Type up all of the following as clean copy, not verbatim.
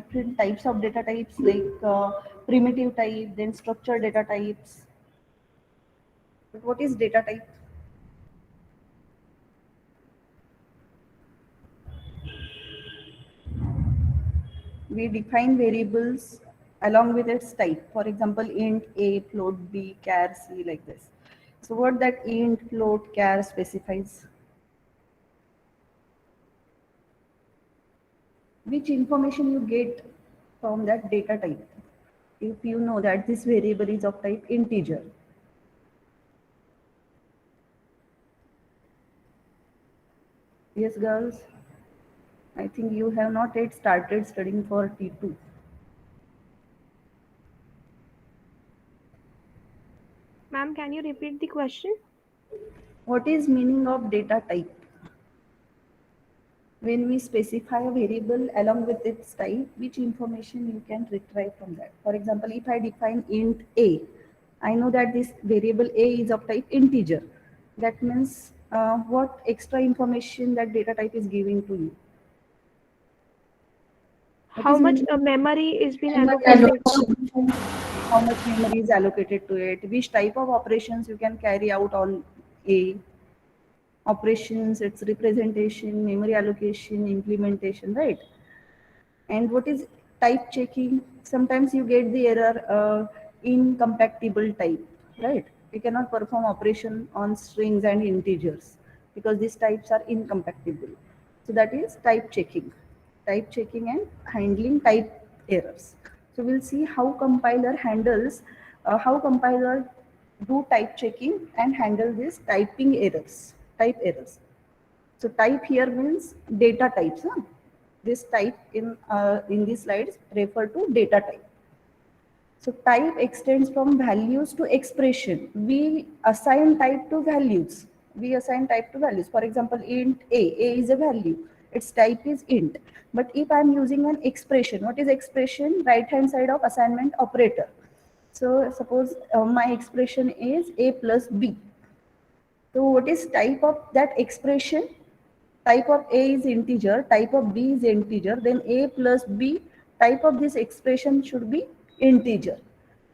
different types of data types like primitive type, then structured data types. But what is data type? We define variables along with its type. For example, int a, float b, char c, like this. So what that int, float, char specifies? Which information you get from that data type. If you know that this variable is of type integer. Yes, girls? I think you have not yet started studying for T2. Ma'am, can you repeat the question? What is meaning of data type? When we specify a variable along with its type, which information you can retrieve from that? For example, if I define int a, I know that this variable a is of type integer. That means what extra information that data type is giving to you? What How is much meaning? memory is being Memory allocated? allocation, how much memory is allocated to it, which type of operations you can carry out on a operations, its representation, memory allocation, implementation, right? And what is type checking? Sometimes you get the error incompatible type, right? We cannot perform operation on strings and integers because these types are incompatible. So that is type checking and handling type errors. So we'll see how compiler handles, how compiler do type checking and handle this type errors. So type here means data types. Huh? This type in these slides refer to data type. So type extends from values to expression. We assign type to values. We assign type to values. For example, int a is a value. Its type is int. But if I'm using an expression, what is expression? Right hand side of assignment operator. So suppose my expression is a plus b. So what is type of that expression? Type of a is integer, type of b is integer, then a plus b, type of this expression should be integer.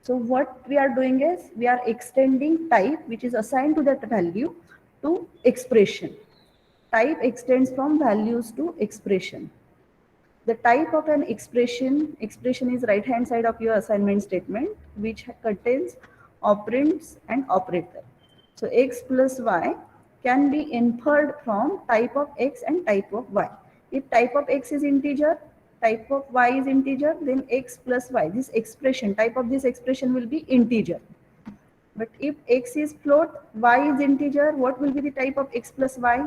So what we are doing is we are extending type which is assigned to that value to expression. Type extends from values to expression. The type of an expression is right hand side of your assignment statement, which contains operands and operator. So x plus y can be inferred from type of x and type of y. If type of x is integer, type of y is integer, then x plus y, this expression, type of this expression will be integer. But if x is float, y is integer, what will be the type of x plus y?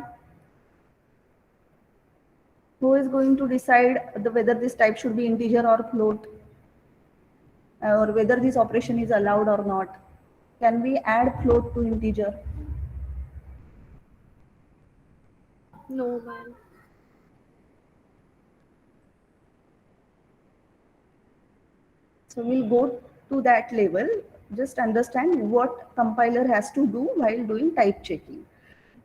Who is going to decide whether this type should be integer or float, or whether this operation is allowed or not? Can we add float to integer? No, ma'am. So we'll go to that level. Just understand what compiler has to do while doing type checking.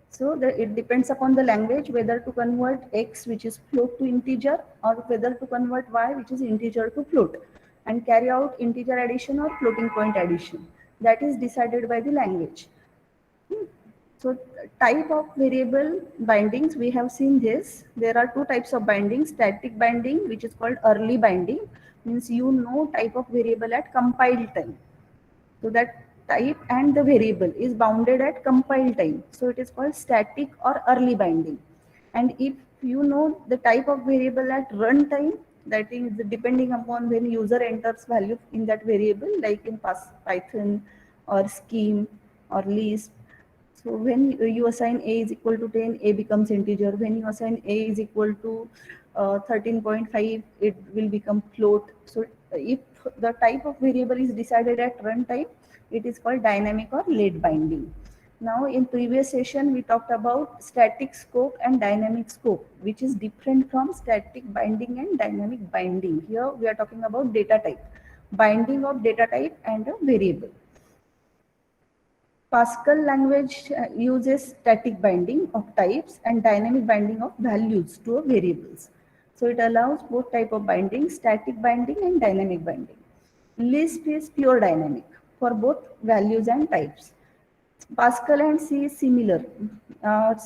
So it depends upon the language whether to convert x, which is float, to integer, or whether to convert y, which is integer, to float, and carry out integer addition or floating point addition. That is decided by the language. So type of variable bindings, we have seen this. There are two types of binding: static binding, which is called early binding, means you know type of variable at compile time. So that type and the variable is bounded at compile time. So it is called static or early binding. And if you know the type of variable at runtime, that is depending upon when user enters value in that variable, like in Python or Scheme or Lisp. So when you assign a is equal to 10, a becomes integer. When you assign a is equal to 13.5, it will become float. So if the type of variable is decided at runtime, it is called dynamic or late binding. Now in previous session, we talked about static scope and dynamic scope, which is different from static binding and dynamic binding. Here we are talking about data type, binding of data type and a variable. Pascal language uses static binding of types and dynamic binding of values to variables. So So it allows both type of binding, static binding and dynamic binding. Lisp is pure dynamic for both values and types. Pascal and C is similar.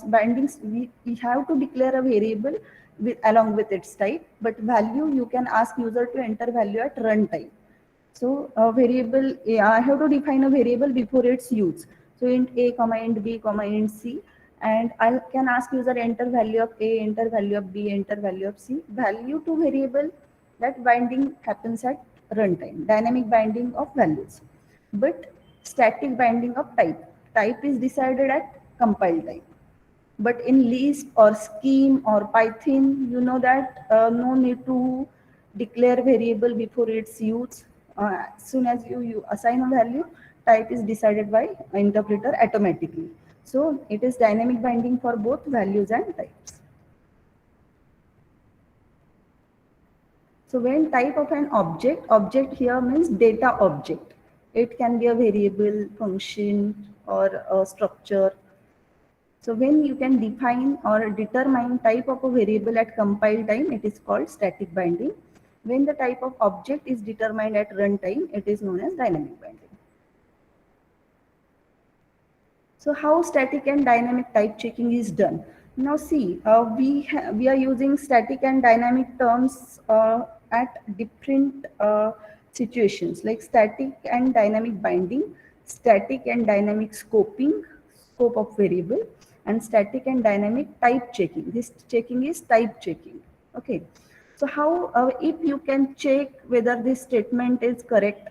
Bindings, we have to declare a variable along with its type, but value you can ask user to enter value at runtime. So a variable, I have to define a variable before its use. So int a, comma int b, comma int c, and I can ask user enter value of a, enter value of b, enter value of c. Value to variable, that binding happens at runtime, dynamic binding of values. But static binding of type. Type is decided at compile time. But in Lisp or Scheme or Python, you know that no need to declare variable before its use. As soon as you assign a value, type is decided by interpreter automatically. So it is dynamic binding for both values and types. So when type of an object here means data object. It can be a variable, function, or a structure. So when you can define or determine type of a variable at compile time, it is called static binding. When the type of object is determined at runtime, it is known as dynamic binding. So how static and dynamic type checking is done? Now see, we are using static and dynamic terms at different situations, like static and dynamic binding, static and dynamic scoping, scope of variable, and static and dynamic type checking. This checking is type checking. Okay. So how, if you can check whether this statement is correct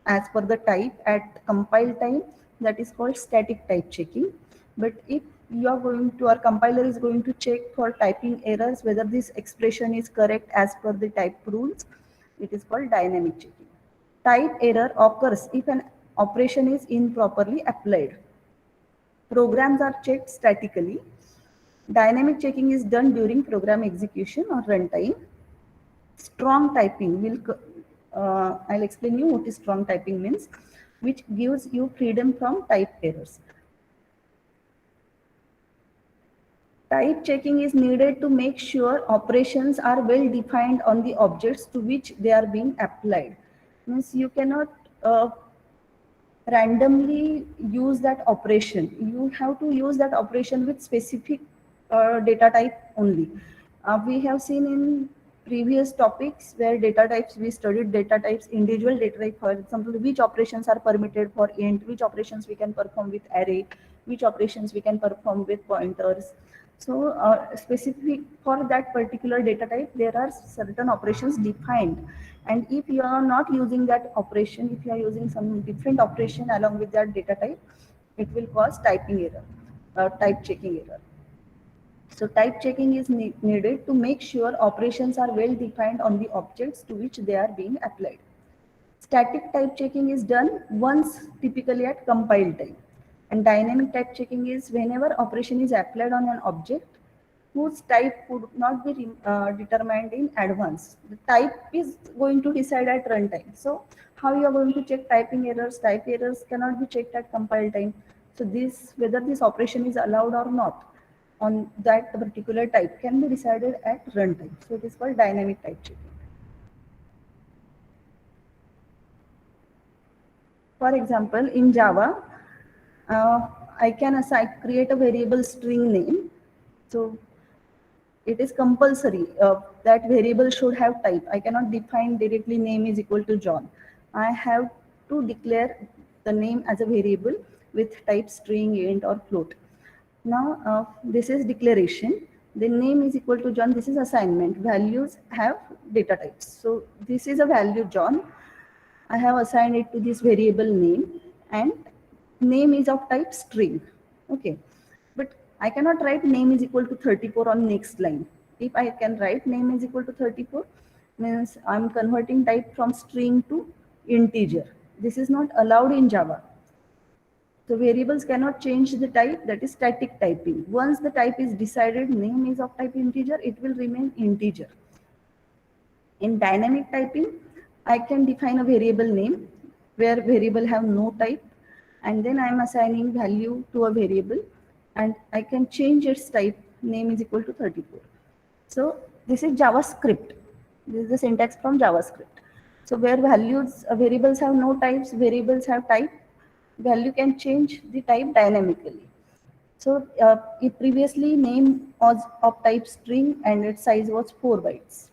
as per the type at compile time, that is called static type checking. But if you are going to, our compiler is going to check for typing errors whether this expression is correct as per the type rules, it is called dynamic checking. Type error occurs if an operation is improperly applied. Programs are checked statically. Dynamic checking is done during program execution or runtime. Strong typing will, I'll explain you what is strong typing means, which gives you freedom from type errors. Type checking is needed to make sure operations are well defined on the objects to which they are being applied. Means you cannot randomly use that operation. You have to use that operation with specific data type only. We have seen in previous topics where data types, we studied data types, individual data type, for example, which operations are permitted for int, which operations we can perform with array, which operations we can perform with pointers. So specific for that particular data type, there are certain operations defined. And if you are not using that operation, if you are using some different operation along with that data type, it will cause typing error, type checking error. So type checking is needed to make sure operations are well defined on the objects to which they are being applied. Static type checking is done once, typically at compile time. And dynamic type checking is whenever operation is applied on an object whose type would not be determined in advance. The type is going to decide at runtime. So how you are going to check typing errors? Type errors cannot be checked at compile time. So this, whether this operation is allowed or not on that particular type, can be decided at runtime. So it is called dynamic type checking. For example, in Java, I can create a variable string name. So it is compulsory that variable should have type. I cannot define directly name is equal to John. I have to declare the name as a variable with type string, int, or float. Now this is declaration. The name is equal to John. This is assignment. Values have data types. So this is a value John. I have assigned it to this variable name, and name is of type string. Okay, but I cannot write name is equal to 34 on next line. If I can write name is equal to 34, means I'm converting type from string to integer. This is not allowed in Java. So variables cannot change the type, that is static typing. Once the type is decided, name is of type integer, it will remain integer. In dynamic typing, I can define a variable name where variable have no type, and then I am assigning value to a variable, and I can change its type, name is equal to 34. So This is JavaScript. This is the syntax from JavaScript. So where values, variables have no types, variables have type, value can change the type dynamically. So it previously name was of type string and its size was 4 bytes.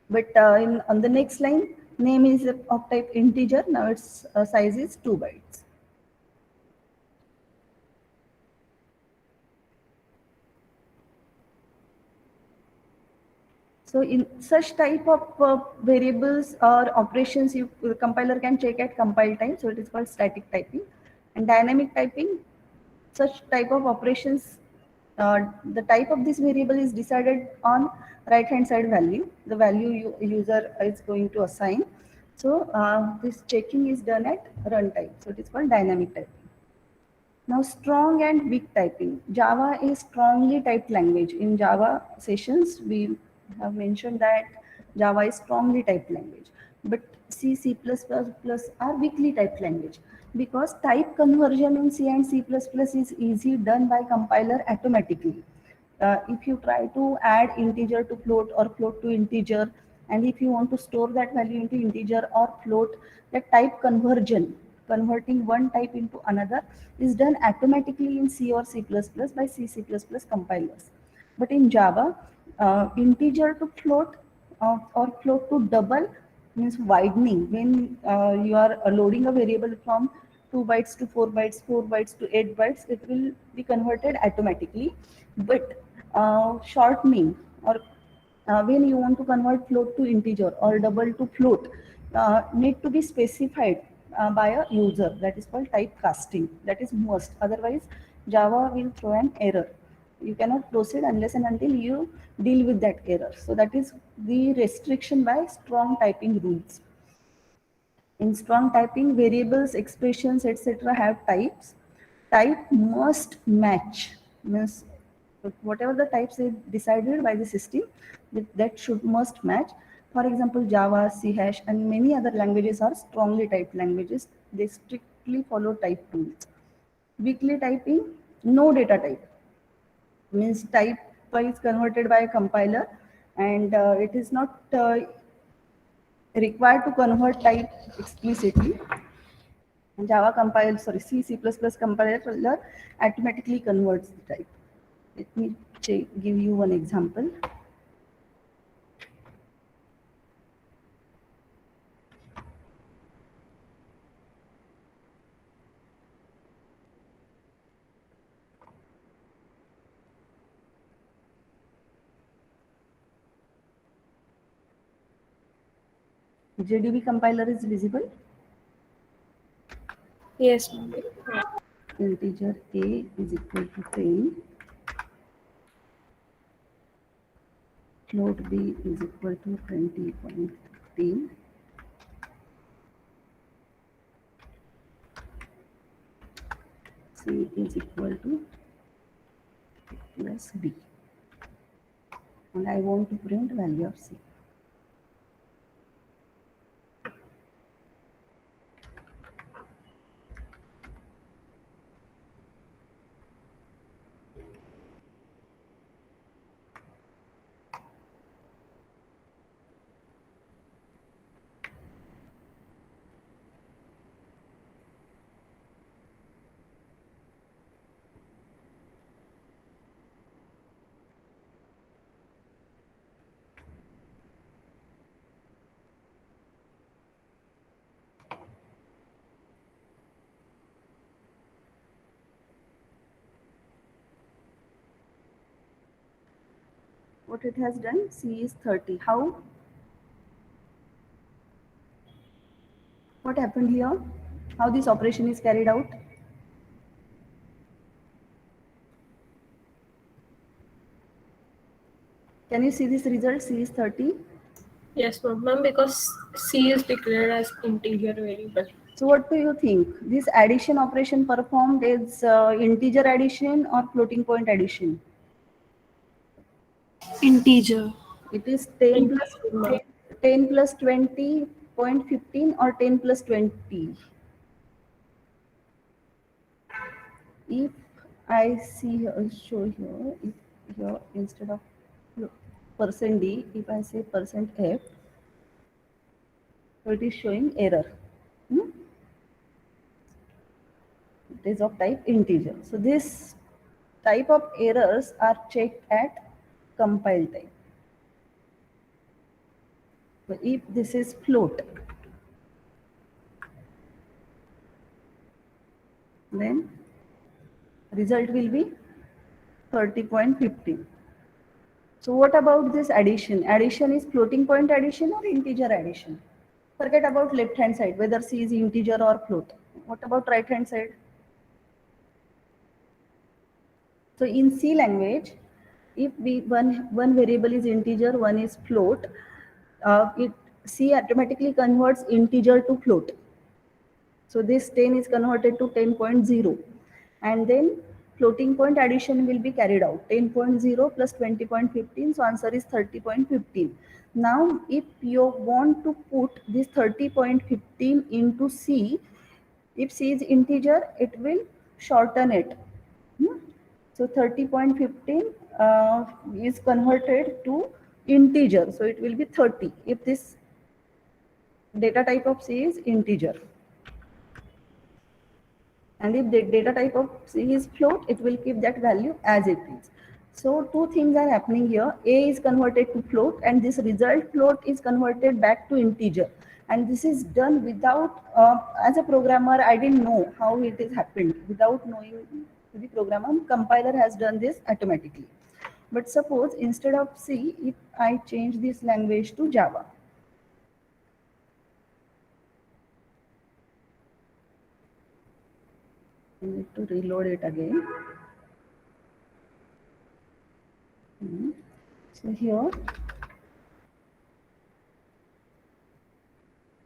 But on the next line, name is of type integer. Now its size is 2 bytes. So in such type of variables or operations, the compiler can check at compile time. So it is called static typing. And dynamic typing, such type of operations, the type of this variable is decided on right hand side value, the value user is going to assign. So this checking is done at runtime. So it is called dynamic typing. Now, strong and weak typing. Java is strongly typed language. In Java sessions, we have mentioned that Java is strongly typed language. But C, C++ are weakly typed language because type conversion in C and C++ is easy done by compiler automatically. If you try to add integer to float or float to integer, and if you want to store that value into integer or float, the type conversion, converting one type into another, is done automatically in C or C++ by C++ compilers. But in Java, integer to float or float to double means widening. When you are loading a variable from 2 bytes to 4 bytes, 4 bytes to 8 bytes, it will be converted automatically. But shortening or when you want to convert float to integer or double to float, need to be specified by a user. That is called typecasting. That is must. Otherwise, Java will throw an error. You cannot proceed unless and until you deal with that error. So that is the restriction by strong typing rules. In strong typing, variables, expressions, etc. have types. Type must match. Means whatever the types is decided by the system, that should must match. For example, Java, C hash, and many other languages are strongly typed languages. They strictly follow type rules. Weakly typing, no data type. Means type is converted by a compiler, and it is not required to convert type explicitly. Java compiler, sorry, C++ compiler automatically converts the type. Let me give you one example. JDB compiler is visible. Yes, ma'am. Integer a is equal to 10. Float b is equal to 20.15. C is equal to plus b. And I want to print value of C. What it has done? C is 30. How? What happened here? How this operation is carried out? Can you see this result? C is 30. Yes, ma'am, because C is declared as integer variable. So what do you think? This addition operation performed is integer addition or floating point addition? Integer. It is 10 Integer, plus ma'am. 10 plus 20.15 or 10 plus 20. If I see here, show here, if here instead of, look, %d, if I say %f, so it is showing error. Hmm? It is of type integer. So this type of errors are checked at compile time. So if this is float, then result will be 30.15. So what about this addition? Addition is floating point addition or integer addition? Forget about left hand side, whether C is integer or float. What about right hand side? So in C language, if one variable is integer, one is float, it C automatically converts integer to float. So this 10 is converted to 10.0, and then floating point addition will be carried out. 10.0 plus 20.15, so answer is 30.15. Now if you want to put this 30.15 into C, if C is integer, it will shorten it. So 30.15 is converted to integer, so it will be 30 if this data type of C is integer. And if the data type of C is float, it will keep that value as it is. So two things are happening here. A is converted to float, and this result float is converted back to integer. And this is done without, as a programmer, I didn't know how it is happened. Without knowing the programmer, compiler has done this automatically. But suppose instead of C, if I change this language to Java, I need to reload it again. So here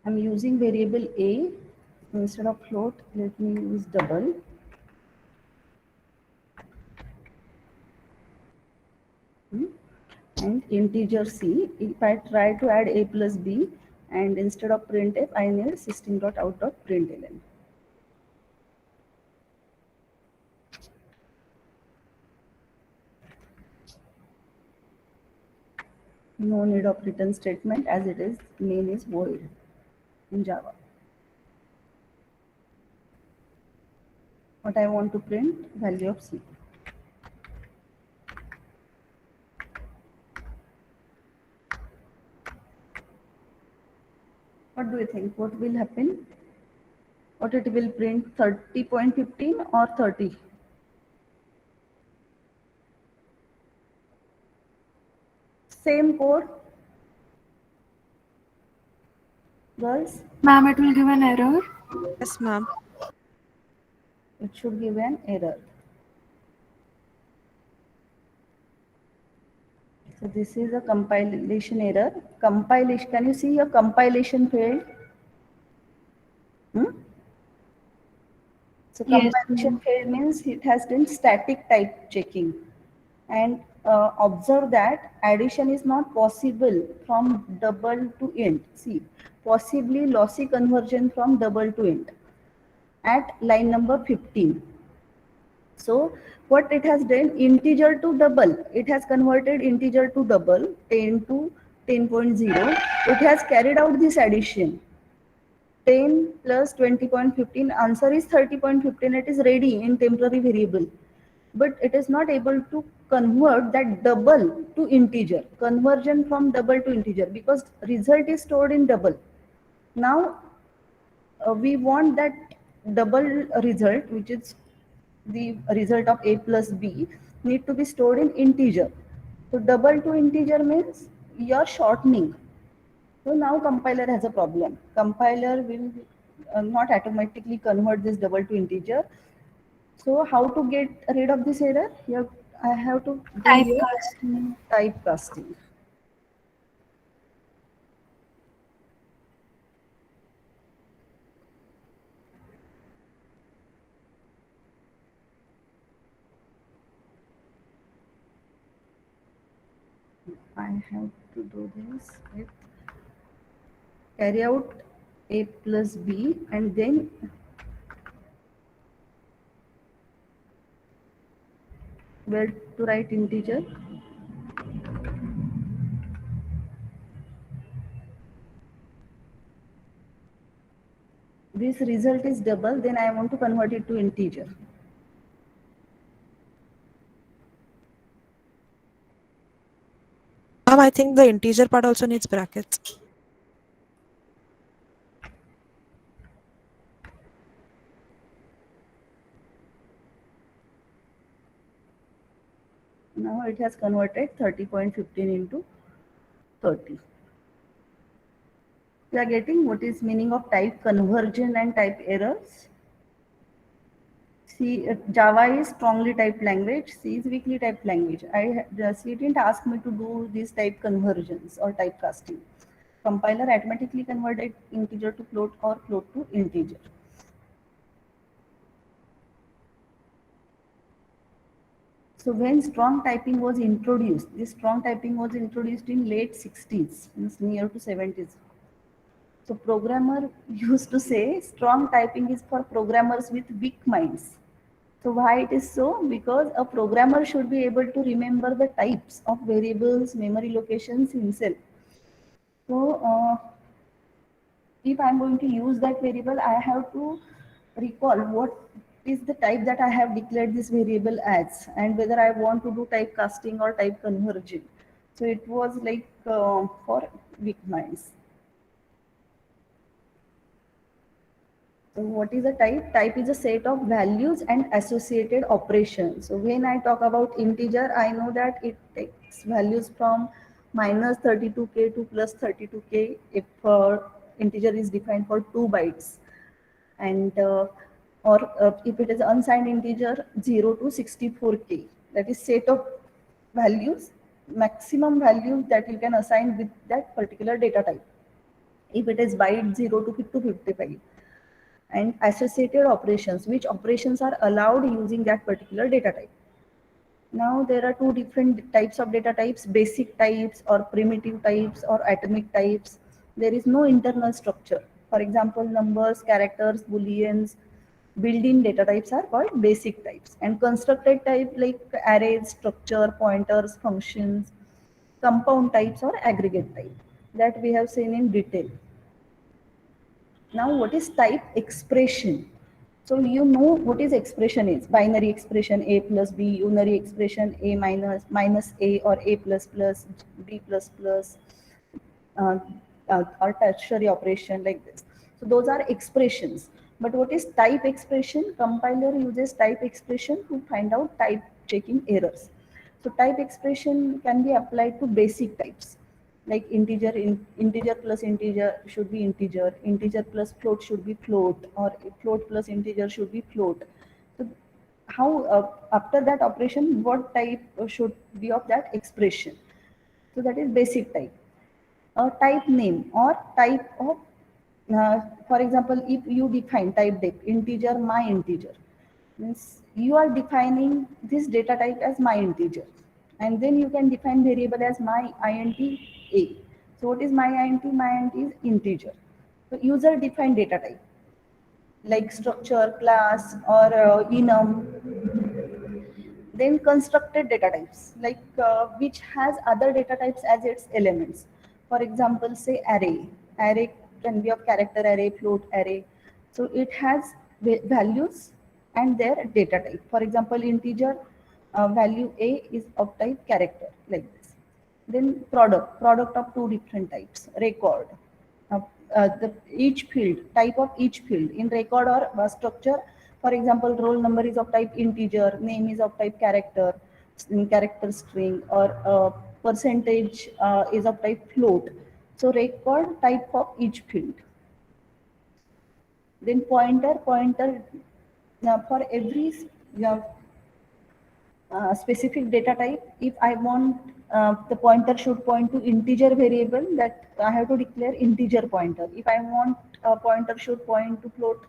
I'm using variable a instead of float. Let me use double. And integer c. If I try to add a plus b, and instead of printf, I need system.out.println. No need of return statement, as it is main is void in Java. What I want to print, value of c. What do you think? What will happen? What it will print, 30.15 or 30? Same code, girls. Ma'am, it will give an error. Yes, ma'am. It should give an error. So this is a compilation error. Compilation, can you see a compilation failed? So Yes, compilation ma'am. failed means it has done static type checking. And observe that addition is not possible from double to int. See, possibly lossy conversion from double to int at line number 15. So what it has done, integer to double, it has converted integer to double, 10 to 10.0. It has carried out this addition. 10 plus 20.15, answer is 30.15. It is ready in temporary variable, but it is not able to convert that double to integer, conversion from double to integer, because result is stored in double. Now we want that double result, which is the result of a plus b, need to be stored in integer. So double to integer means you are shortening. So now compiler has a problem. Compiler will not automatically convert this double to integer. So how to get rid of this error? Here I have to do here Typecasting. typecasting. I have to do this with carry out a plus b, and then where to write integer. this result is double, then I want to convert it to integer. I think the integer part also needs brackets. Now it has converted 30.15 into 30. We are getting what is meaning of type conversion and type errors. C, Java is strongly typed language, C is weakly typed language. C didn't ask me to do these type conversions or typecasting. Compiler automatically converted integer to float or float to integer. So when strong typing was introduced, this strong typing was introduced in late 60s, means near to 70s. So programmer used to say strong typing is for programmers with weak minds. So why it is so? Because a programmer should be able to remember the types of variables, memory locations himself. So if I'm going to use that variable, I have to recall what is the type that I have declared this variable as, and whether I want to do type casting or type conversion. So it was like for weak minds. So what is a type? Type is a set of values and associated operations. So when I talk about integer, I know that it takes values from minus 32k to plus 32k if integer is defined for 2 bytes. And or if it is unsigned integer 0 to 64k, that is set of values, maximum values that you can assign with that particular data type. If it is byte 0 to 55, and associated operations, which operations are allowed using that particular data type. Now there are two different types of data types, basic types or primitive types or atomic types. There is no internal structure. For example, numbers, characters, booleans, built-in data types are called basic types, and constructed type like arrays, structure, pointers, functions, compound types or aggregate type that we have seen in detail. Now, what is type expression? So you know what is expression is. Binary expression A plus B, unary expression A minus A or A plus plus, B plus plus, uh, or tertiary operation like this. So those are expressions. But what is type expression? Compiler uses type expression to find out type checking errors. So type expression can be applied to basic types like integer plus integer should be integer plus float should be float, or float plus integer should be float. So how after that operation, what type should be of that expression? So that is basic type. A type name or type of, for example, if you define type def integer my integer, means you are defining this data type as my integer, and then you can define variable as my int a. So what is my int? My int is integer. So user defined data type like structure, class, or enum. Then constructed data types, like which has other data types as its elements. For example, say array. Array can be of character array, float array. So it has values and their data type. For example, integer value A is of type character, like this. Then product of two different types. Record, uh, each field, type of each field in record or structure. For example, roll number is of type integer, name is of type character, character string, or percentage is of type float. So record type of each field. Then pointer for every specific data type. If I want the pointer should point to integer variable, that I have to declare integer pointer. If I want a pointer should point to float,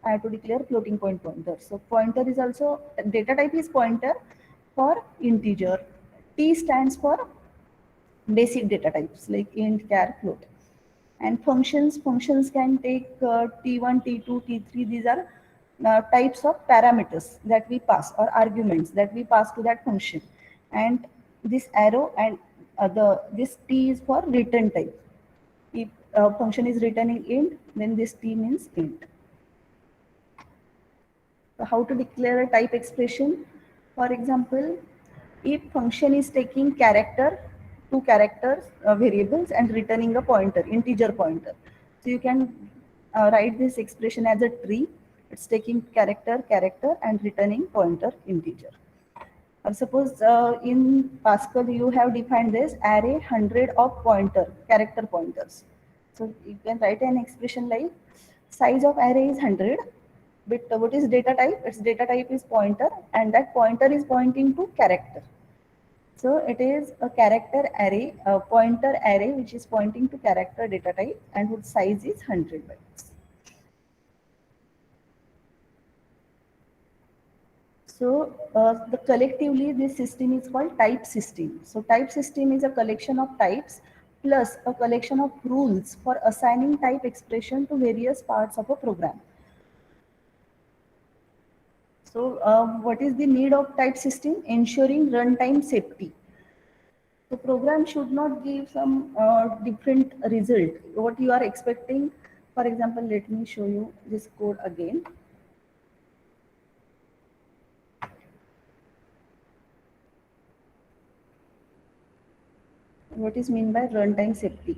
I have to declare floating point pointer. So pointer is also, data type is pointer for integer. T stands for basic data types like int, char, float. And functions can take t1, t2, t3. These are types of parameters that we pass, or arguments that we pass to that function. And this arrow and this t is for return type. If a function is returning int, then this t means int. So how to declare a type expression? For example, if function is taking character, two characters, variables, and returning a pointer, integer pointer. So you can write this expression as a tree. It's taking character, and returning pointer, integer. Or suppose in Pascal you have defined this array 100 of character pointers. So you can write an expression like size of array is 100, but what is data type? Its data type is pointer, and that pointer is pointing to character. So it is a character array, a pointer array which is pointing to character data type and whose size is 100 bytes. So the collectively this system is called type system. So type system is a collection of types plus a collection of rules for assigning type expression to various parts of a program. So what is the need of type system? Ensuring runtime safety. The program should not give some different result. What you are expecting, for example, let me show you this code again. What is mean by runtime safety?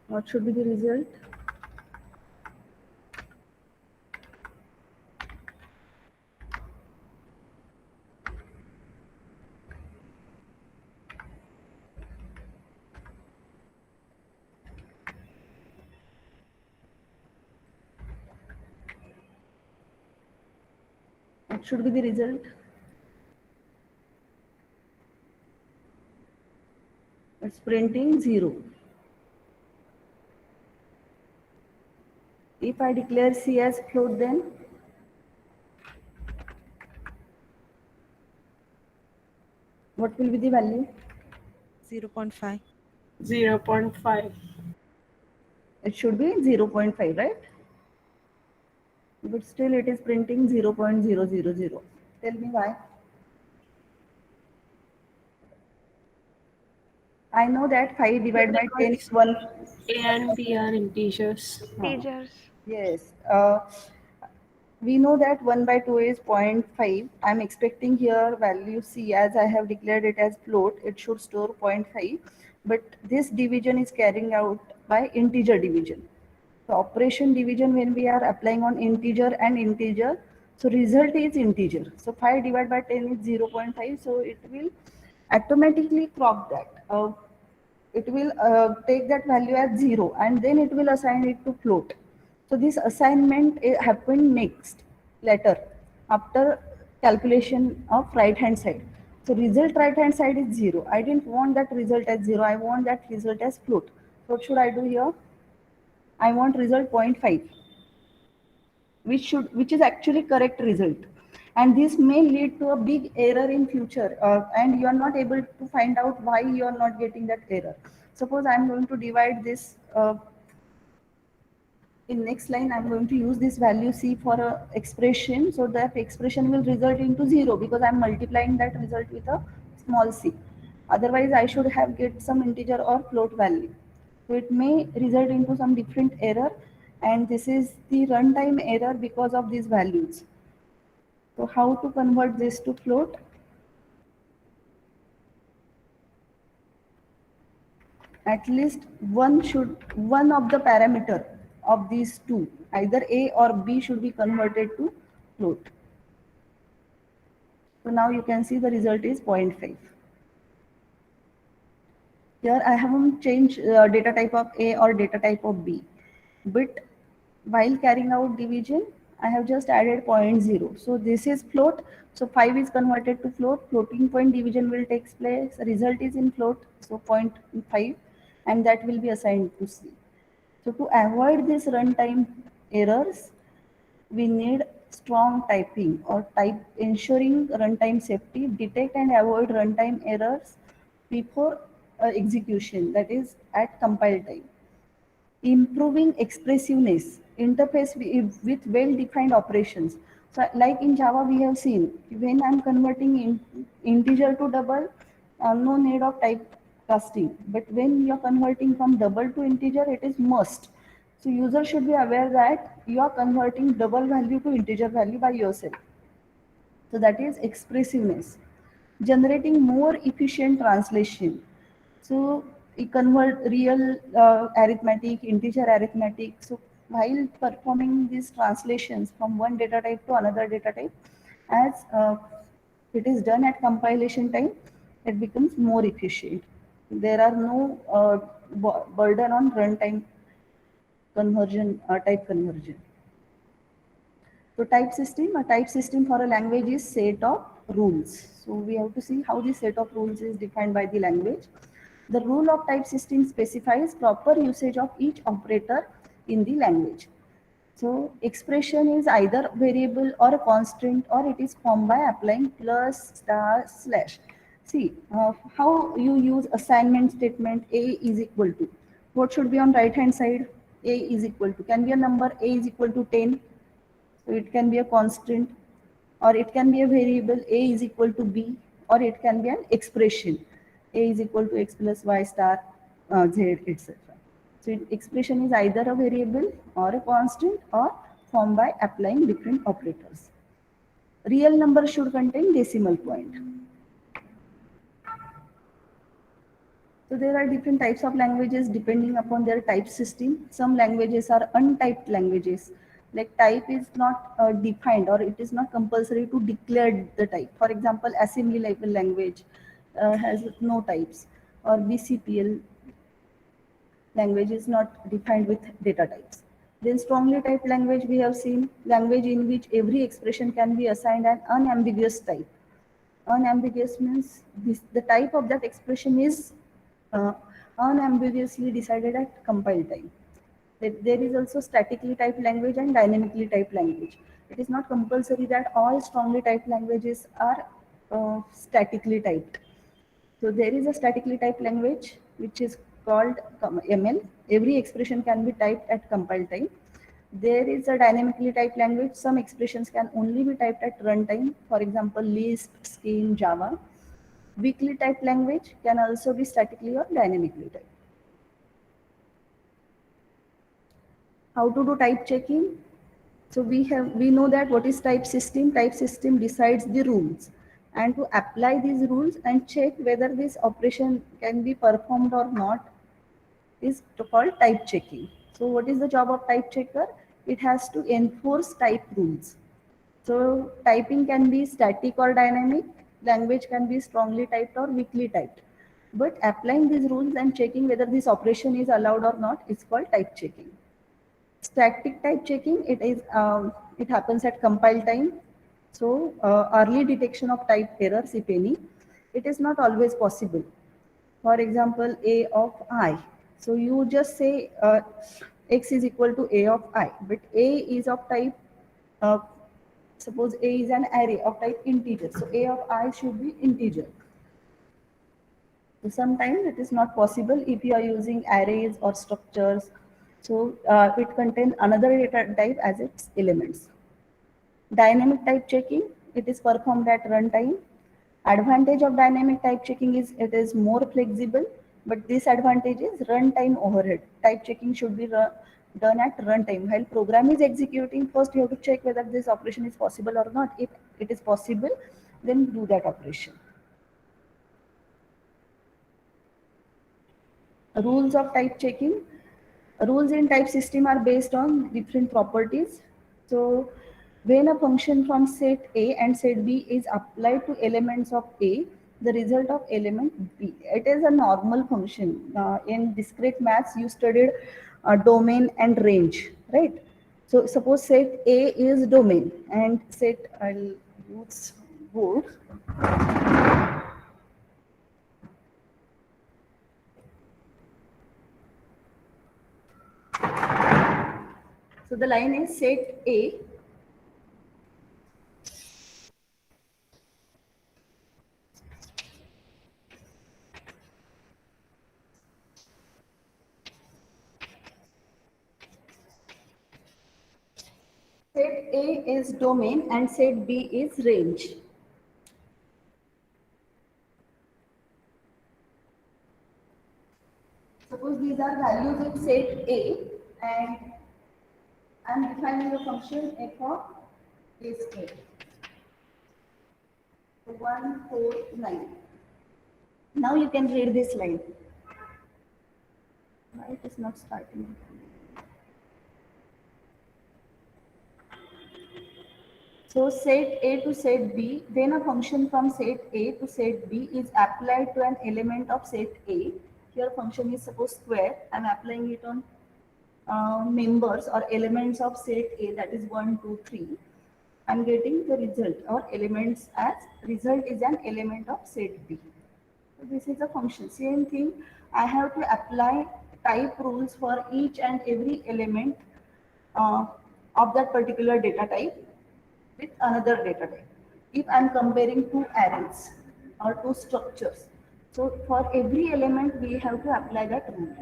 What should be the result? What should be the result? It's printing 0. If I declare C as float, then what will be the value? 0.5. 0.5. It should be 0.5, right? But still it is printing 0.000. Tell me why. I know that 5 divided by 10 is 1. A and B are integers. Integers. Yes. We know that 1 by 2 is 0.5. I'm expecting here value C, as I have declared it as float. It should store 0.5. But this division is carrying out by integer division. So operation division, when we are applying on integer and integer, so result is integer. So 5 divided by 10 is 0.5. So it will automatically crop that. It will take that value as 0 and then it will assign it to float. So this assignment happened next, later, after calculation of right hand side. So result right hand side is 0. I didn't want that result as 0. I want that result as float. So what should I do here? I want result 0.5, which is actually correct result. And this may lead to a big error in future, and you are not able to find out why you are not getting that error. Suppose I am going to divide this. In next line, I'm going to use this value C for a expression. So that expression will result into 0 because I'm multiplying that result with a small c. Otherwise, I should have get some integer or float value. So it may result into some different error, and this is the runtime error because of these values. So how to convert this to float? At least one of the parameter of these two, either A or B, should be converted to float. So now you can see the result is 0.5. Here I haven't changed data type of A or data type of B, but while carrying out division, I have just added 0.0. So this is float. So 5 is converted to float. Floating point division will take place. Result is in float. So zero point 0.5, and that will be assigned to C. So to avoid this runtime errors, we need strong typing or type ensuring runtime safety, detect and avoid runtime errors before execution, that is at compile time. Improving expressiveness, interface with well-defined operations. So like in Java, we have seen when I'm converting integer to double, no need of type casting. But when you're converting from double to integer, it is must. So user should be aware that you are converting double value to integer value by yourself. So that is expressiveness. Generating more efficient translation. So we convert real arithmetic, integer arithmetic. So while performing these translations from one data type to another data type, as it is done at compilation time, it becomes more efficient. There are no burden on runtime conversion, type conversion. So a type system for a language is set of rules. So we have to see how the set of rules is defined by the language. The rule of type system specifies proper usage of each operator in the language. So expression is either variable or a constant, or it is formed by applying plus, star, slash. See how you use assignment statement. A is equal to, what should be on right hand side? A is equal to, can be a number. A is equal to 10. So it can be a constant, or it can be a variable. A is equal to B, or it can be an expression. A is equal to X plus Y star Z, etc. So expression is either a variable or a constant, or formed by applying different operators. Real number should contain decimal point. So there are different types of languages depending upon their type system. Some languages are untyped languages. Like type is not defined, or it is not compulsory to declare the type. For example, assembly level language has no types, or BCPL language is not defined with data types. Then strongly typed language, we have seen language in which every expression can be assigned an unambiguous type. Unambiguous means the type of that expression is uh, unambiguously decided at compile time. There is also statically typed language and dynamically typed language. It is not compulsory that all strongly typed languages are statically typed. So there is a statically typed language which is called ML. Every expression can be typed at compile time. There is a dynamically typed language. Some expressions can only be typed at runtime. For example, Lisp, Scheme, Java. Weakly typed language can also be statically or dynamically typed. How to do type checking? So we know that what is type system. Type system decides the rules, and to apply these rules and check whether this operation can be performed or not is called type checking. So what is the job of type checker? It has to enforce type rules. So typing can be static or dynamic. Language can be strongly typed or weakly typed. But applying these rules and checking whether this operation is allowed or not is called type checking. Static type checking, it happens at compile time. So early detection of type errors, if any, it is not always possible. For example, A of I. So you just say X is equal to A of I, but A is of type, uh, suppose A is an array of type integer. So A of I should be integer. So sometimes it is not possible if you are using arrays or structures. So it contains another data type as its elements. Dynamic type checking, it is performed at runtime. Advantage of dynamic type checking is it is more flexible, but disadvantage is runtime overhead. Type checking should be done at runtime. While program is executing, first you have to check whether this operation is possible or not. If it is possible, then do that operation. Rules of type checking. Rules in type system are based on different properties. So when a function from set A and set B is applied to elements of A, the result of element B. It is a normal function. In discrete maths, you studied domain and range, right? So suppose set A is domain and set, I'll use board. So the line is set A. Set A is domain and set B is range. Suppose these are values in set A and I am defining a function f of A square. 149. Now you can read this line. Why it is not starting? So set A to set B, then a function from set A to set B is applied to an element of set A. Here function is suppose square. I am applying it on members or elements of set A, that is 1, 2, 3. I am getting the result or elements as result is an element of set B. So this is a function. Same thing, I have to apply type rules for each and every element of that particular data type with another data type. If I am comparing two arrays or two structures, so for every element we have to apply that rule.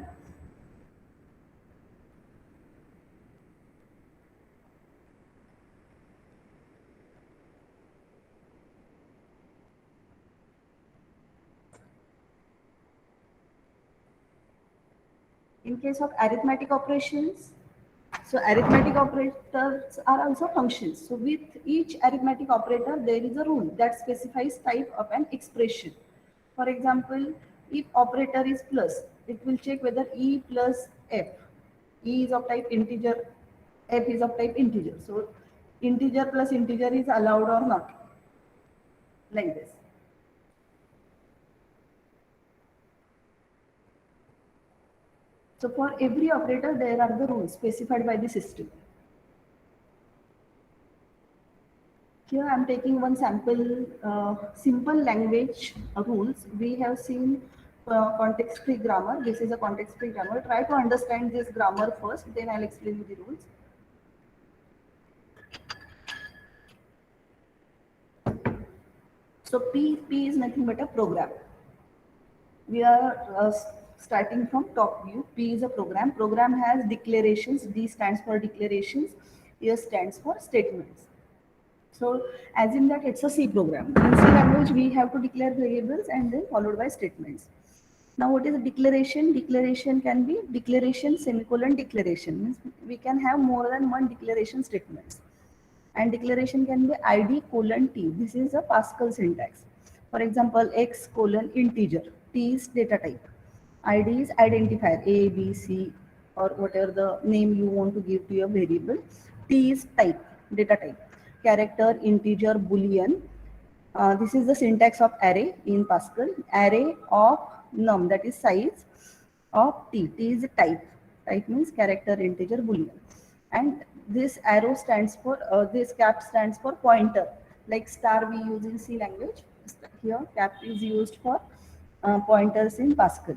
In case of arithmetic operations, so arithmetic operators are also functions. So with each arithmetic operator, there is a rule that specifies type of an expression. For example, if operator is plus, it will check whether E plus F. E is of type integer, F is of type integer. So integer plus integer is allowed or not, like this. So for every operator, there are the rules specified by the system. Here I am taking one sample simple language rules. We have seen context-free grammar. This is a context-free grammar. Try to understand this grammar first, then I'll explain you the rules. So P is nothing but a program. We are starting from top view. P is a program. Program has declarations. D stands for declarations. S stands for statements. So as in that it's a C program. In C language, we have to declare variables and then followed by statements. Now what is a declaration? Declaration can be declaration semicolon declaration. Means we can have more than one declaration statements. And declaration can be ID colon T. This is a Pascal syntax. For example, X colon integer. T is data type. ID is identifier A, B, C or whatever the name you want to give to your variable. T is type, data type. Character, integer, boolean. This is the syntax of array in Pascal. Array of num, that is size of T. T is type. Type means character, integer, boolean. And this arrow stands for, this cap stands for pointer. Like star we use in C language. Here cap is used for pointers in Pascal.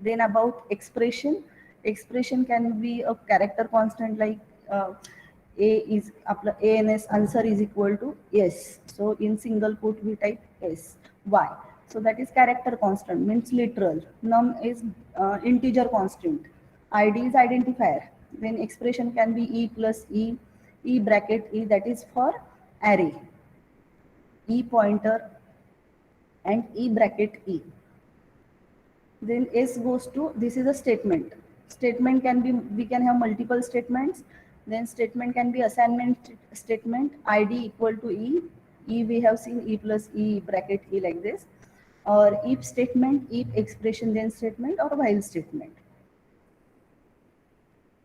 Then about expression. Expression can be a character constant like ANS answer is equal to S. So in single quote we type S, Y. So that is character constant, means literal. Num is integer constant. ID is identifier. Then expression can be E plus E, E bracket E, that is for array. E pointer and E bracket E. Then S goes to, this is a statement. Statement can be, we can have multiple statements. Then statement can be assignment statement, ID equal to E. E we have seen E plus E bracket E like this. Or if statement, if expression then statement, or while statement.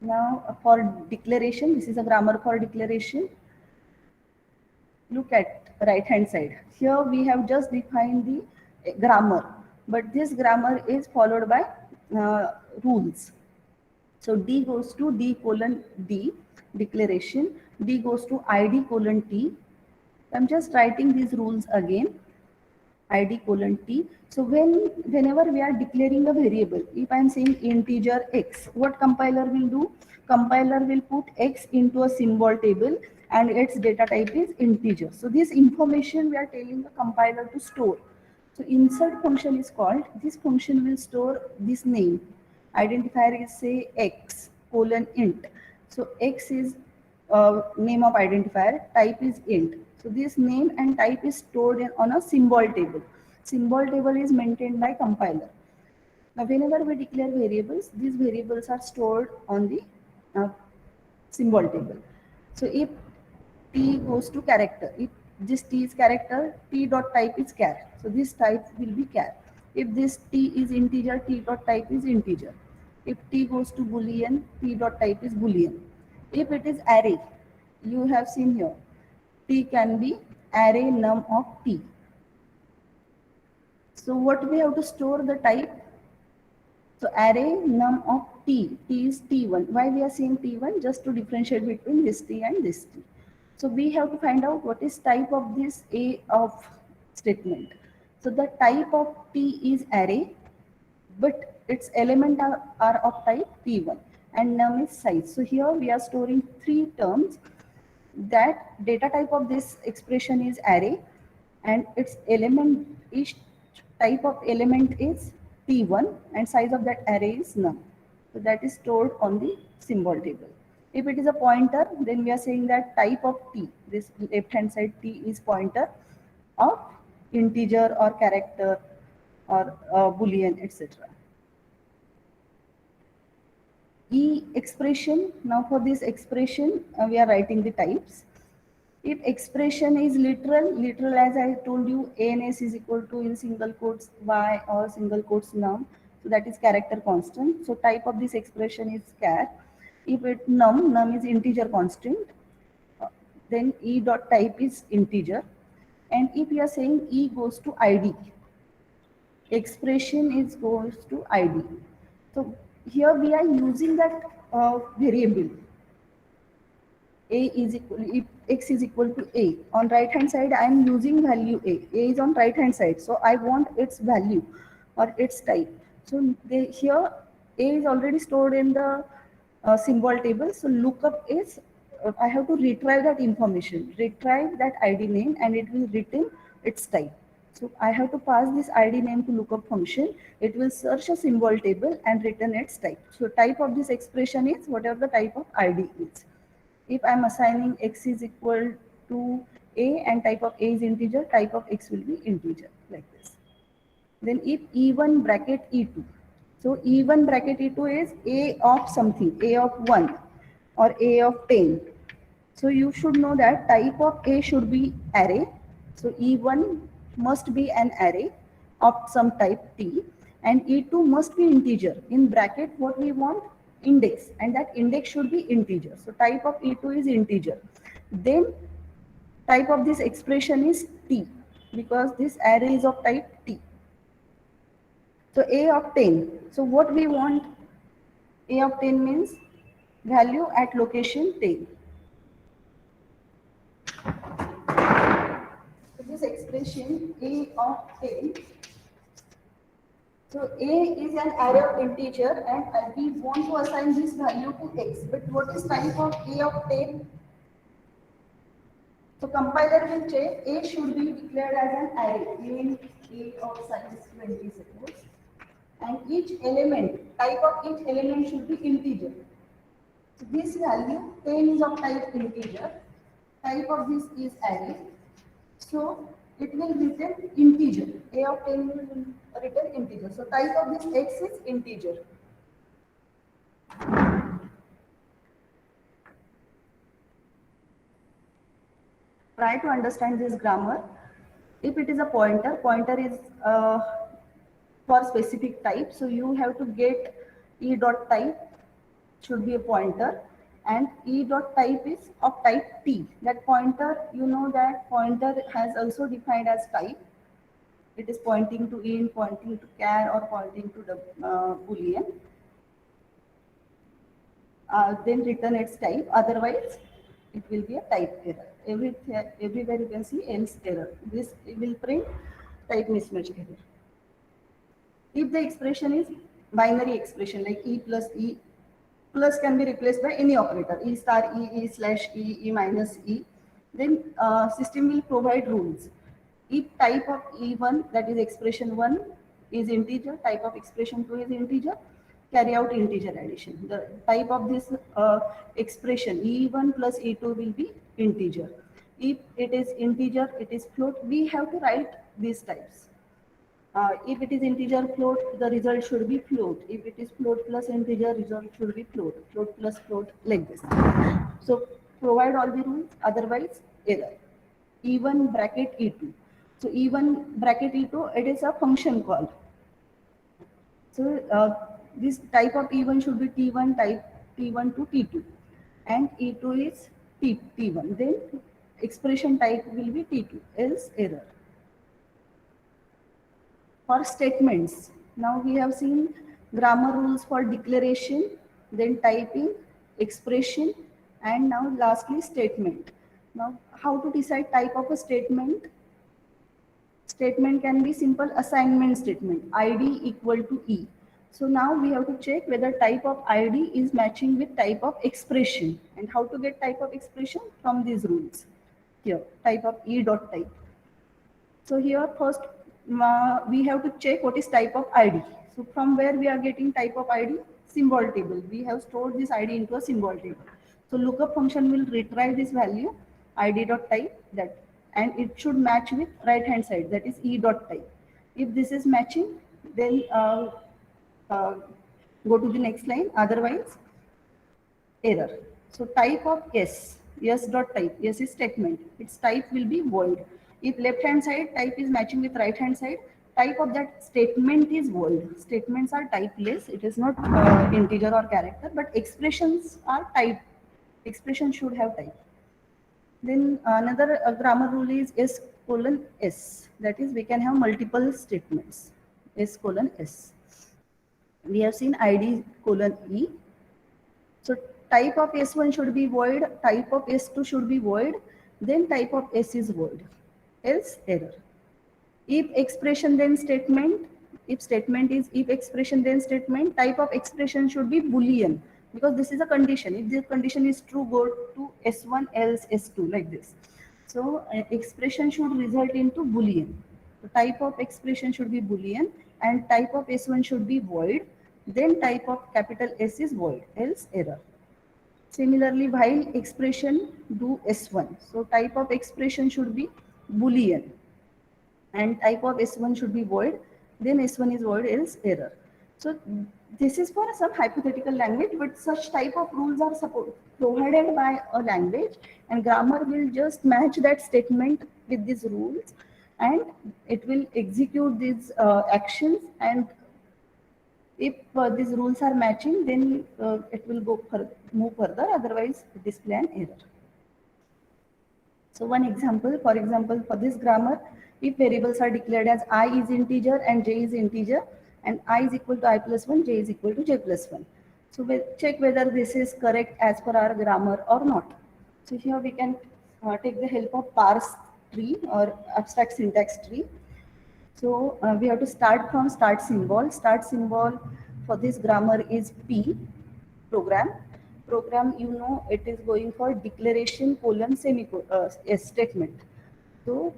Now for declaration, this is a grammar for declaration. Look at right hand side. Here we have just defined the grammar, but this grammar is followed by rules. So D goes to D colon D, declaration. D goes to ID colon T. I'm just writing these rules again. ID colon T. So whenever we are declaring a variable, if I'm saying integer X, what compiler will do? Compiler will put X into a symbol table and its data type is integer. So this information we are telling the compiler to store. So insert function is called. This function will store this name. Identifier is say X colon int. So X is name of identifier, type is int. So this name and type is stored on a symbol table. Symbol table is maintained by compiler. Now whenever we declare variables, these variables are stored on the symbol table. So if T goes to character, if this T is character, T dot type is char. So this type will be char. If this T is integer, T dot type is integer. If T goes to boolean, T dot type is boolean. If it is array, you have seen here, T can be array num of T. So what we have to store the type? So array num of T, T is T1. Why we are saying T1? Just to differentiate between this T and this T. So we have to find out what is type of this A of statement. So the type of T is array, but its element are of type T1 and num is size. So here we are storing three terms. That data type of this expression is array and its element, each type of element is T1 and size of that array is num. So that is stored on the symbol table. If it is a pointer, then we are saying that type of T, this left hand side T is pointer of integer or character or boolean, etc. E expression, now for this expression we are writing the types. If expression is literal as I told you, ANS is equal to in single quotes Y or single quotes num, so that is character constant. So type of this expression is char. If it num is integer constant, then E dot type is integer. And if you are saying E goes to ID, expression is goes to ID. So here we are using that variable. A is equal, if X is equal to A. On right hand side, I am using value A. A is on right hand side. So I want its value or its type. So here A is already stored in the symbol table. So lookup is, I have to retrieve that information, retrieve that ID name and it will return its type. So I have to pass this ID name to lookup function. It will search a symbol table and return its type. So type of this expression is whatever the type of ID is. If I'm assigning X is equal to A and type of A is integer, type of X will be integer like this. Then if E1 bracket E2. So E1 bracket E2 is A of something, A of 1 or A of 10. So you should know that type of A should be array. So E1 must be an array of some type T and E2 must be integer. In bracket what we want? Index, and that index should be integer. So type of E2 is integer. Then type of this expression is T because this array is of type T. So A of 10. So what we want? A of 10 means value at location 10. So this expression A of 10. So A is an array of integer and we want to assign this value to X. But what is type of A of 10? So compiler will check A should be declared as an array, meaning A of size 20 suppose. And each element, type of each element should be integer. So this value 10 is of type integer. Type of this is array. So it will return integer. A of 10 will return integer. So type of this X is integer. Try to understand this grammar. If it is a pointer, pointer is for specific type. So you have to get E dot type should be a pointer and E dot type is of type T. That pointer, you know that pointer has also defined as type. It is pointing to int, pointing to char, or pointing to the boolean. Then return its type. Otherwise, it will be a type error. Everywhere you can see else error. This will print type mismatch error. If the expression is binary expression like E plus can be replaced by any operator, E star, E slash E, E minus E, then system will provide rules. If type of E1, that is expression 1, is integer, type of expression 2 is integer, carry out integer addition. The type of this expression E1 plus E2 will be integer. If it is integer, it is float, we have to write these types. If it is integer float, the result should be float. If it is float plus integer, result should be float. Float plus float, like this. So provide all the rules, otherwise error. E1 bracket E2. So E1 bracket E2, it is a function call. So this type of E1 should be T1 type T1 to T2, and E2 is T1. Then expression type will be T2, else error. For statements, now we have seen grammar rules for declaration, then typing, expression, and now lastly statement. Now how to decide type of a statement? Statement can be simple assignment statement, ID equal to E. So now we have to check whether type of ID is matching with type of expression. And how to get type of expression? From these rules. Here, type of E dot type. So here first we have to check what is type of ID. So from where we are getting type of ID? Symbol table. We have stored this ID into a symbol table. So lookup function will retrieve this value ID dot type, that, and it should match with right hand side, that is E dot type. If this is matching, then uh, go to the next line. Otherwise, error. So type of yes dot type, yes is statement, its type will be void. If left hand side type is matching with right hand side, type of that statement is void. Statements are typeless, it is not integer or character, but expressions are type. Expression should have type. Then another grammar rule is S colon S, that is we can have multiple statements. S colon S. We have seen ID colon E. So type of S1 should be void, type of S2 should be void, then type of S is void, else error. If expression then statement, if statement is if expression then statement, type of expression should be Boolean, because this is a condition. If the condition is true, go to S1, else S2, like this. So expression should result into Boolean. The type of expression should be Boolean, and type of S1 should be void, then type of capital S is void, else error. Similarly, while expression do S1, so type of expression should be Boolean, and type of S1 should be void, then S1 is void, else error. So this is for some hypothetical language, but such type of rules are provided by a language, and grammar will just match that statement with these rules, and it will execute these actions, and if these rules are matching, then it will move further, otherwise display an error. So one example, for example, for this grammar, if variables are declared as I is integer and j is integer, and I is equal to I plus 1, j is equal to j plus 1. So we'll check whether this is correct as per our grammar or not. So here we can take the help of parse tree or abstract syntax tree. So we have to start from start symbol. Start symbol for this grammar is P, program. Program, you know, it is going for declaration colon semicolon statement. So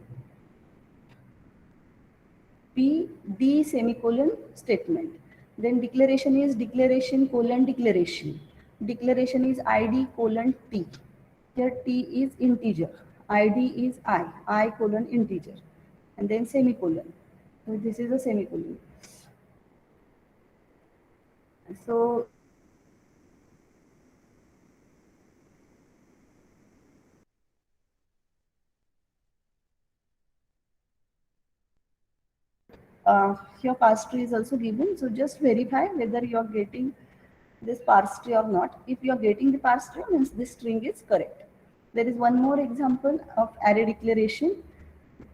P D semicolon statement. Then declaration is declaration colon declaration. Declaration is ID colon T. Here T is integer. ID is I colon integer. And then semicolon. So this is a semicolon. So here parse tree is also given. So just verify whether you are getting this parse tree or not. If you are getting the parse tree, means this string is correct. There is one more example of array declaration.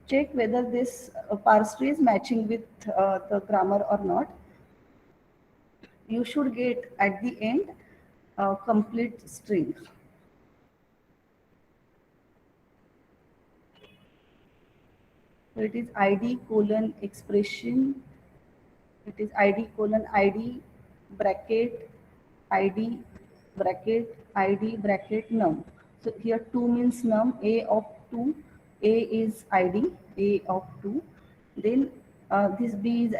Check whether this parse tree is matching with the grammar or not. You should get at the end a complete string. So it is id colon expression. It is id colon id bracket id bracket id bracket num. So here 2 means num, a of 2, a is id, a of 2. Then this b is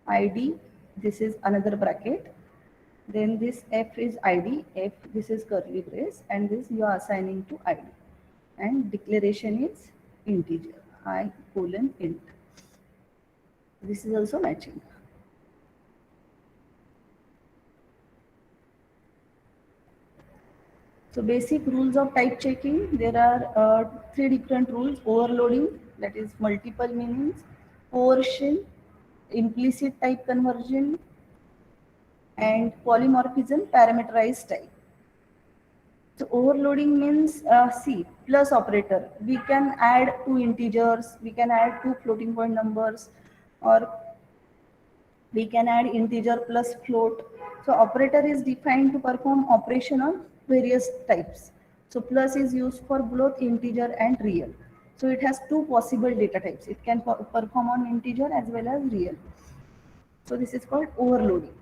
id, this is another bracket. Then this f is id, f this is curly brace, and this you are assigning to id. And declaration is integer, I colon int. This is also matching. So basic rules of type checking, there are 3 different rules: overloading, that is multiple meanings; coercion, implicit type conversion; and polymorphism, parameterized type. So overloading means, see, plus operator. We can add 2 integers, we can add 2 floating point numbers, or we can add integer plus float. So operator is defined to perform operation on various types. So plus is used for both integer and real. So it has 2 possible data types. It can perform on integer as well as real. So this is called overloading.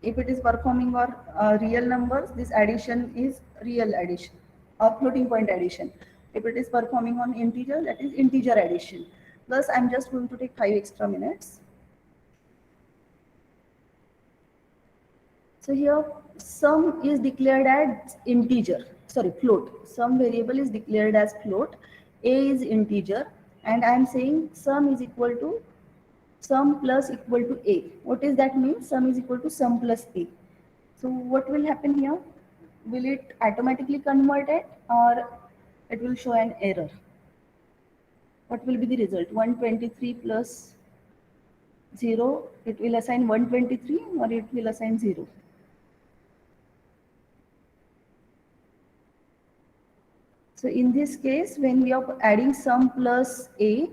If it is performing on real numbers, this addition is real addition or floating point addition. If it is performing on integer, that is integer addition. Thus, I'm just going to take 5 extra minutes. So here sum is declared as integer, sorry, float. Some variable is declared as float, a is integer, and I am saying sum is equal to sum plus equal to a. What does that mean? Sum is equal to sum plus a. So what will happen here? Will it automatically convert it, or it will show an error? What will be the result? 123 plus 0, it will assign 123 or it will assign 0? So in this case, when we are adding sum plus a,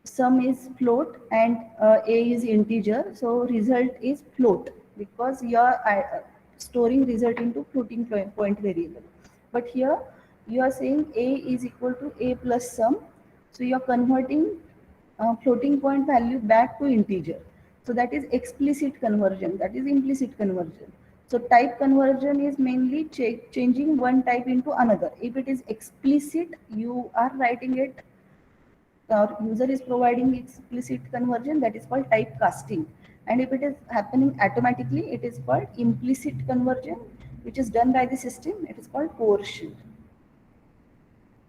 sum is float and a is integer. So result is float because you are storing result into floating point variable. But here you are saying a is equal to a plus sum. So you are converting floating point value back to integer. So that is explicit conversion, that is implicit conversion. So type conversion is mainly changing one type into another. If it is explicit, you are writing it, our user is providing explicit conversion, that is called typecasting. And if it is happening automatically, it is called implicit conversion, which is done by the system. It is called coercion.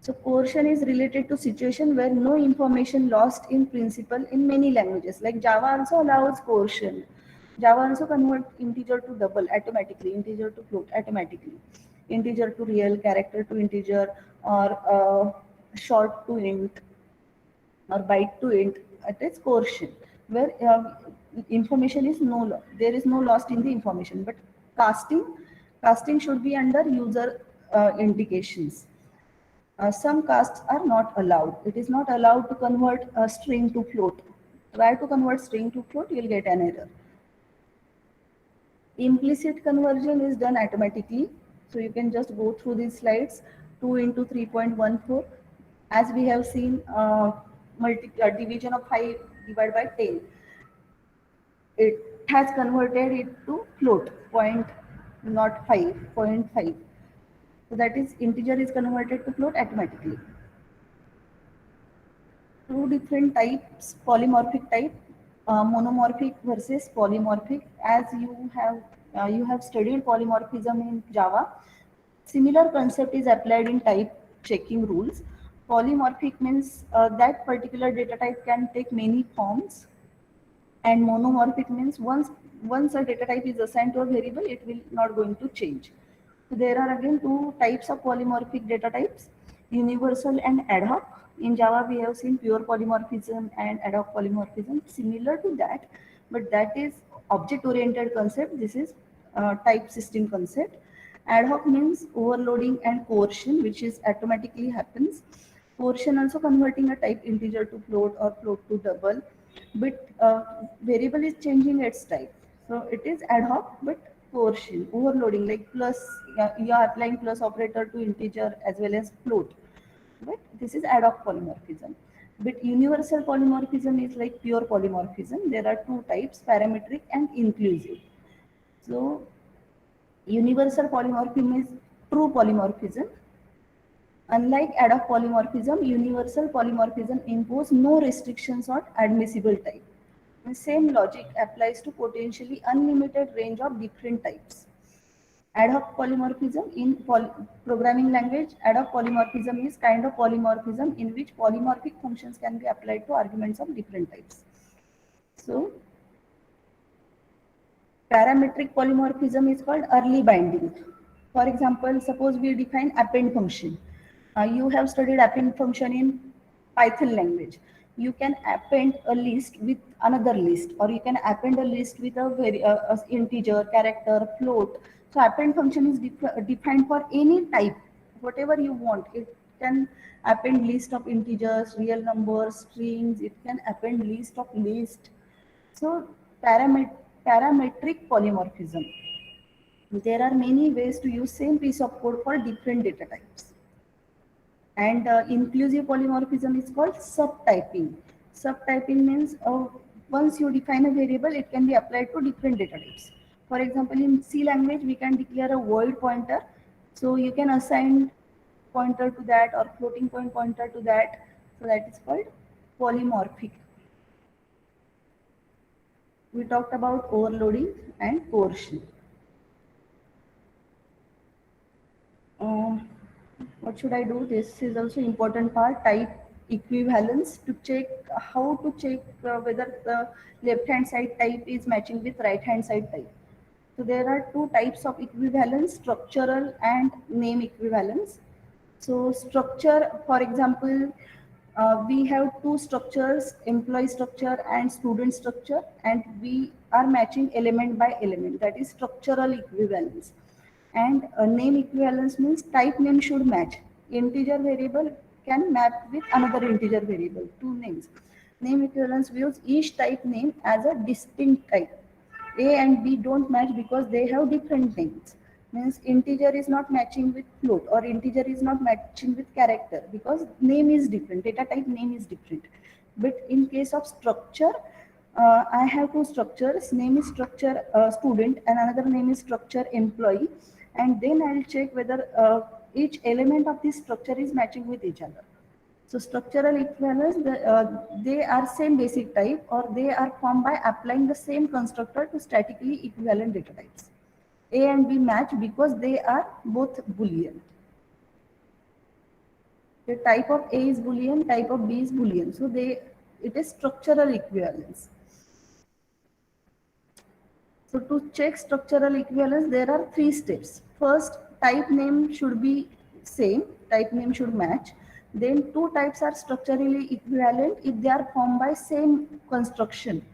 So coercion is related to situation where no information lost in principle in many languages. Like Java also allows coercion. Java also converts integer to double automatically, integer to float automatically, integer to real, character to integer, or short to int, or byte to int. It is coercion, where information is there is no lost in the information. But casting should be under user indications. Some casts are not allowed. It is not allowed to convert a string to float. Try to convert string to float, you will get an error. Implicit conversion is done automatically. So you can just go through these slides. 2 into 3.14. As we have seen, division of 5 divided by 10. It has converted it to float, point, not 5, 0.5. So that is integer is converted to float automatically. 2 different types, polymorphic type, monomorphic versus polymorphic. As you have studied polymorphism in Java, similar concept is applied in type checking rules. Polymorphic means that particular data type can take many forms, and monomorphic means once a data type is assigned to a variable, it will not going to change. So there are again 2 types of polymorphic data types: universal and ad hoc. In Java, we have seen pure polymorphism and ad hoc polymorphism. Similar to that, but that is object-oriented concept. This is type system concept. Ad hoc means overloading and coercion, which is automatically happens. Coercion also converting a type integer to float or float to double, but variable is changing its type. So it is ad hoc, but coercion, overloading, like plus, you are applying plus operator to integer as well as float. But this is ad hoc polymorphism. But universal polymorphism is like pure polymorphism. There are two types, parametric and inclusive. So universal polymorphism is true polymorphism. Unlike ad hoc polymorphism, universal polymorphism imposes no restrictions on admissible type. The same logic applies to potentially unlimited range of different types. Ad hoc polymorphism in programming language, ad hoc polymorphism is kind of polymorphism in which polymorphic functions can be applied to arguments of different types. So parametric polymorphism is called early binding. For example, suppose we define append function. You have studied append function in Python language. You can append a list with another list, or you can append a list with a integer, character, float. So append function is defined for any type, whatever you want. It can append list of integers, real numbers, strings. It can append list of list. So parametric polymorphism. There are many ways to use same piece of code for different data types. And inclusive polymorphism is called subtyping. Subtyping means once you define a variable, it can be applied to different data types. For example, in C language, we can declare a void pointer. So you can assign pointer to that or floating point pointer to that. So that is called polymorphic. We talked about overloading and coercion. What should I do? This is also important part, type equivalence, to check how to check whether the left hand side type is matching with right hand side type. So there are two types of equivalence, structural and name equivalence. So structure, for example, we have two structures, employee structure and student structure, and we are matching element by element. That is structural equivalence. And name equivalence means type name should match. Integer variable can map with another integer variable, two names. Name equivalence views each type name as a distinct type. A and B don't match because they have different names. Means integer is not matching with float, or integer is not matching with character because name is different, data type name is different. But in case of structure, I have two structures, name is structure student and another name is structure employee, and then I'll check whether each element of this structure is matching with each other. So structural equivalence, they are same basic type, or they are formed by applying the same constructor to statically equivalent data types. A and B match because they are both Boolean. The type of A is Boolean, type of B is Boolean. So it is structural equivalence. So to check structural equivalence, there are three steps. First, type name should be same, type name should match. Then two types are structurally equivalent if they are formed by same construction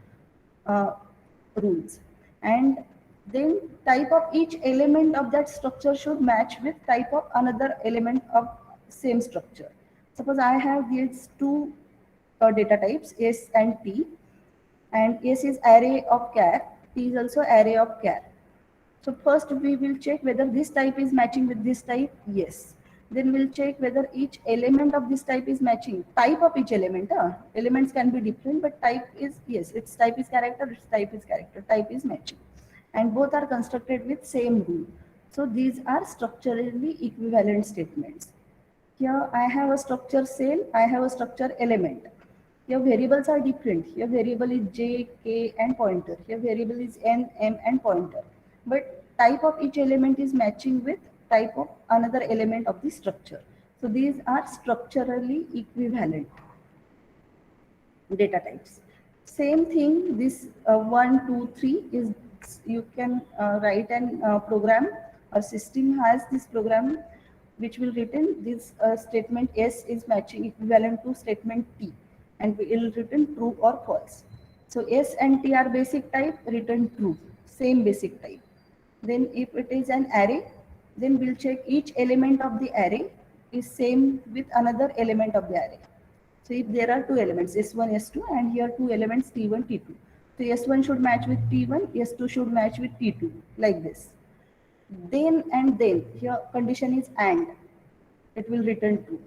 rules. And then type of each element of that structure should match with type of another element of same structure. Suppose I have these two data types, S and T, and S is array of char, T is also array of char. So first we will check whether this type is matching with this type, yes. Then we'll check whether each element of this type is matching. Type of each element, elements can be different, but type is, yes, its type is character, its type is character, type is matching. And both are constructed with same rule. So these are structurally equivalent statements. Here I have a structure cell, I have a structure element. Your variables are different. Your variable is j, k, and pointer. Your variable is n, m, and pointer. But type of each element is matching with type of another element of the structure. So these are structurally equivalent data types. Same thing, this 1, 2, 3 is, you can write an program. Our system has this program which will written this statement S is matching equivalent to statement T, and we will written true or false. So S and T are basic type, return true, same basic type. Then if it is an array, then we'll check each element of the array is same with another element of the array. So if there are two elements, S1, S2, and here two elements T1, T2. So S1 should match with T1, S2 should match with T2, like this. Then and then, here condition is and, it will return true.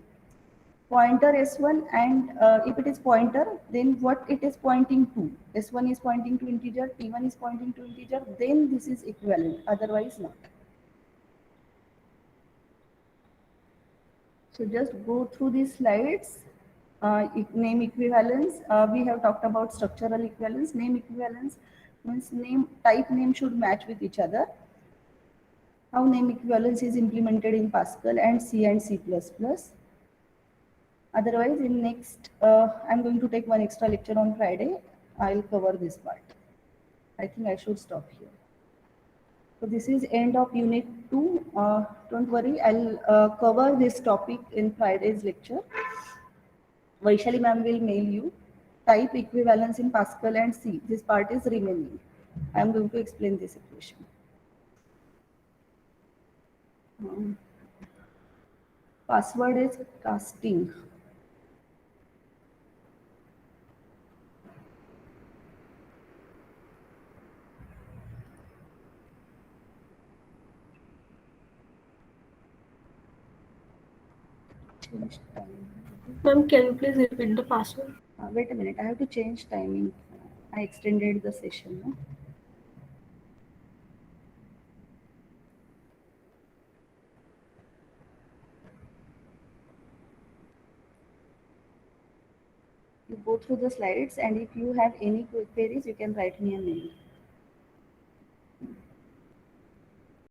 Pointer S1, and if it is pointer, then what it is pointing to? S1 is pointing to integer, T1 is pointing to integer, then this is equivalent, otherwise not. So just go through these slides. Name equivalence, we have talked about structural equivalence. Name equivalence means type name should match with each other. How name equivalence is implemented in Pascal and C++. Otherwise, in next, I'm going to take one extra lecture on Friday. I'll cover this part. I think I should stop here. So this is end of unit 2. Don't worry, I'll cover this topic in Friday's lecture. Vaishali ma'am will mail you. Type equivalence in Pascal and C. This part is remaining. I'm going to explain this equation. Password is casting. Change time. Ma'am, can you please repeat the password? Wait a minute, I have to change timing. I extended the session. No? You go through the slides, and if you have any queries, you can write me a mail.